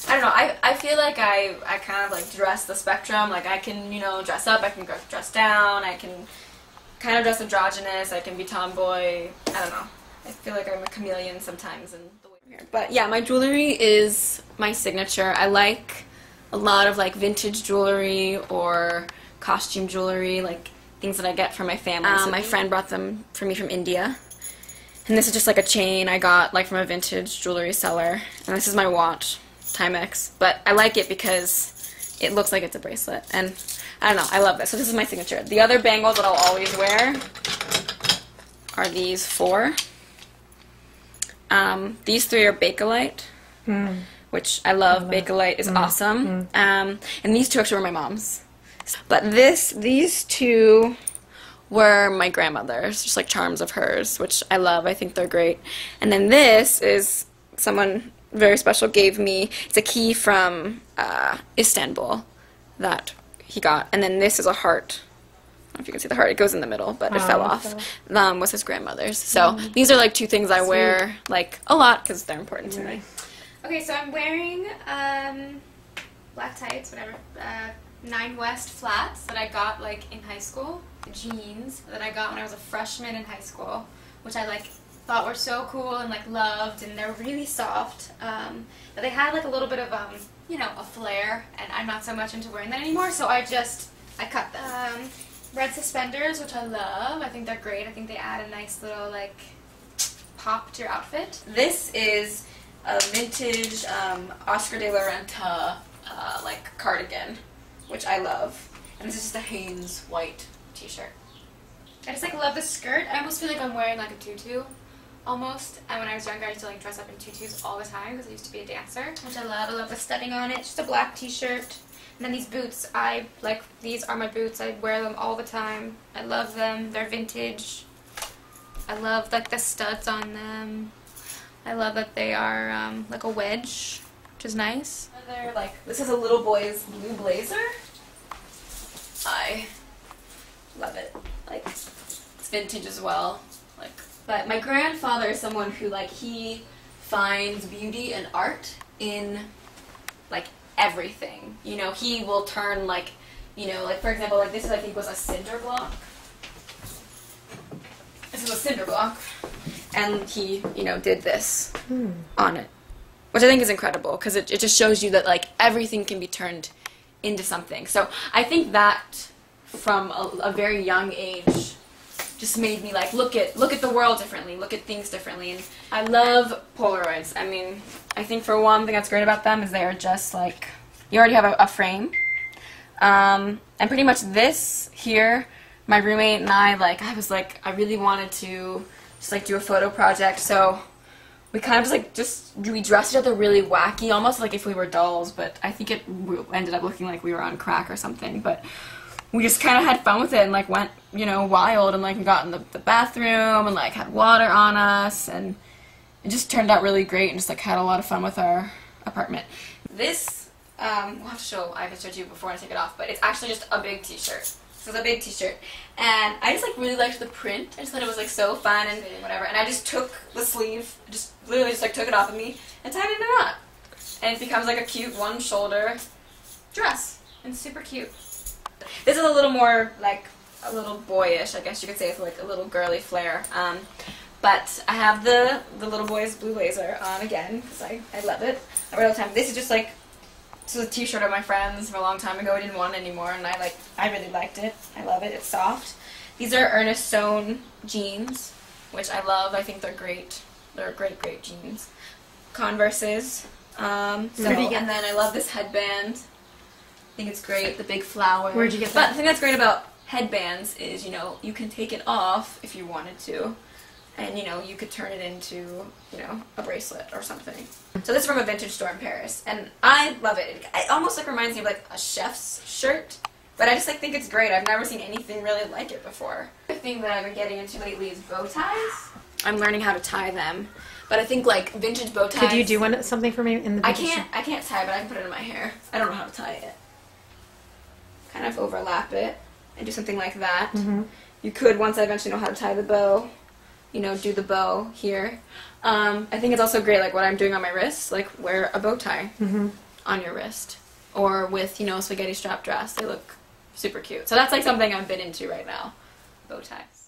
I don't know, I feel like I kind of like dress the spectrum. Like I can, you know, dress up, I can dress down, I can kind of dress androgynous, I can be tomboy. I don't know. I feel like I'm a chameleon sometimes in the way. But yeah, my jewelry is my signature. I like a lot of like vintage jewelry or costume jewelry, like things that I get from my family. My friend brought them for me from India. And this is just like a chain I got like from a vintage jewelry seller. And this is my watch, Timex. But I like it because it looks like it's a bracelet. And I don't know, I love this. So this is my signature. The other bangles that I'll always wear are these 4. These 3 are Bakelite, which I love. Bakelite is awesome. And these 2 actually were my mom's. But these 2 were my grandmother's, just like charms of hers, which I love. I think they're great. And then this is someone very special gave me. It's a key from Istanbul that he got. And then this is a heart. I don't know if you can see the heart. It goes in the middle, but it fell off. Was his grandmother's. So these are like 2 things I wear like a lot because they're important to me. Okay, so I'm wearing black tights, whatever, 9 West flats that I got like in high school. Jeans that I got when I was a freshman in high school, which I like thought were so cool and like loved, and they're really soft. But they had like a little bit of you know, a flare, and I'm not so much into wearing that anymore, so I cut them. Red suspenders, which I love. I think they're great. I think they add a nice little like pop to your outfit. This is a vintage Oscar de la Renta like cardigan, which I love. And this is just a Hanes white t-shirt. I just like love the skirt. I almost feel like I'm wearing like a tutu almost. And when I was younger, I used to like dress up in tutus all the time because I used to be a dancer, which I love. I love the studding on it. Just a black t-shirt. And then these boots, these are my boots. I wear them all the time. I love them. They're vintage. I love like the studs on them. I love that they are like a wedge, which is nice. They're like, this is a little boy's blue blazer. I love it. Like, it's vintage as well. Like, but my grandfather is someone who like he finds beauty and art in like everything. You know, he will turn like, you know, like for example, like this is I think was a cinder block. This is a cinder block, and he, you know, did this on it, which I think is incredible because it just shows you that like everything can be turned into something. So I think that from a very young age just made me like look at the world differently, look at things differently. And I love Polaroids. I mean, I think for one thing that's great about them is they are just like, you already have a frame. And pretty much this here, my roommate and I I really wanted to just like do a photo project, so we kind of we dressed each other really wacky, almost like if we were dolls, but I think it ended up looking like we were on crack or something. But we just kind of had fun with it and like went, you know, wild, and like we got in the bathroom and like had water on us, and it just turned out really great and just like had a lot of fun with our apartment. This, we'll have to show, I haven't showed you before I take it off, but it's actually just a big t-shirt. So it's a big t-shirt, and I just like really liked the print. I just thought it was like so fun and whatever, and I just took the sleeve, just literally just like took it off of me and tied it in a knot, and it becomes like a cute one shoulder dress, and super cute. This is a little more like a little boyish, I guess you could say, with like a little girly flair. But I have the little boy's blue blazer on again because I love it. I wear it all the time. This is just like, this was a t-shirt of my friend's from a long time ago. I didn't want it anymore, and I really liked it. I love it. It's soft. These are Ernest Stone jeans, which I love. I think they're great. They're great jeans. Converses. And then I love this headband. I think it's great. The big flower. Where'd you get that? But the thing that's great about headbands is, you know, you can take it off if you wanted to. And, you know, you could turn it into, you know, a bracelet or something. So this is from a vintage store in Paris, and I love it. It almost like reminds me of like a chef's shirt, but I just like think it's great. I've never seen anything really like it before. The thing that I've been getting into lately is bow ties. I'm learning how to tie them, but I think like vintage bow ties. Did you do something for me in the? I can't tie, but I can put it in my hair. I don't know how to tie it. Kind of overlap it and do something like that. You could, once I eventually know how to tie the bow, you know, do the bow here. I think it's also great, like what I'm doing on my wrists, like wear a bow tie. on your wrist. Or with, you know, a spaghetti strap dress. They look super cute. So that's like something I've been into right now. Bow ties.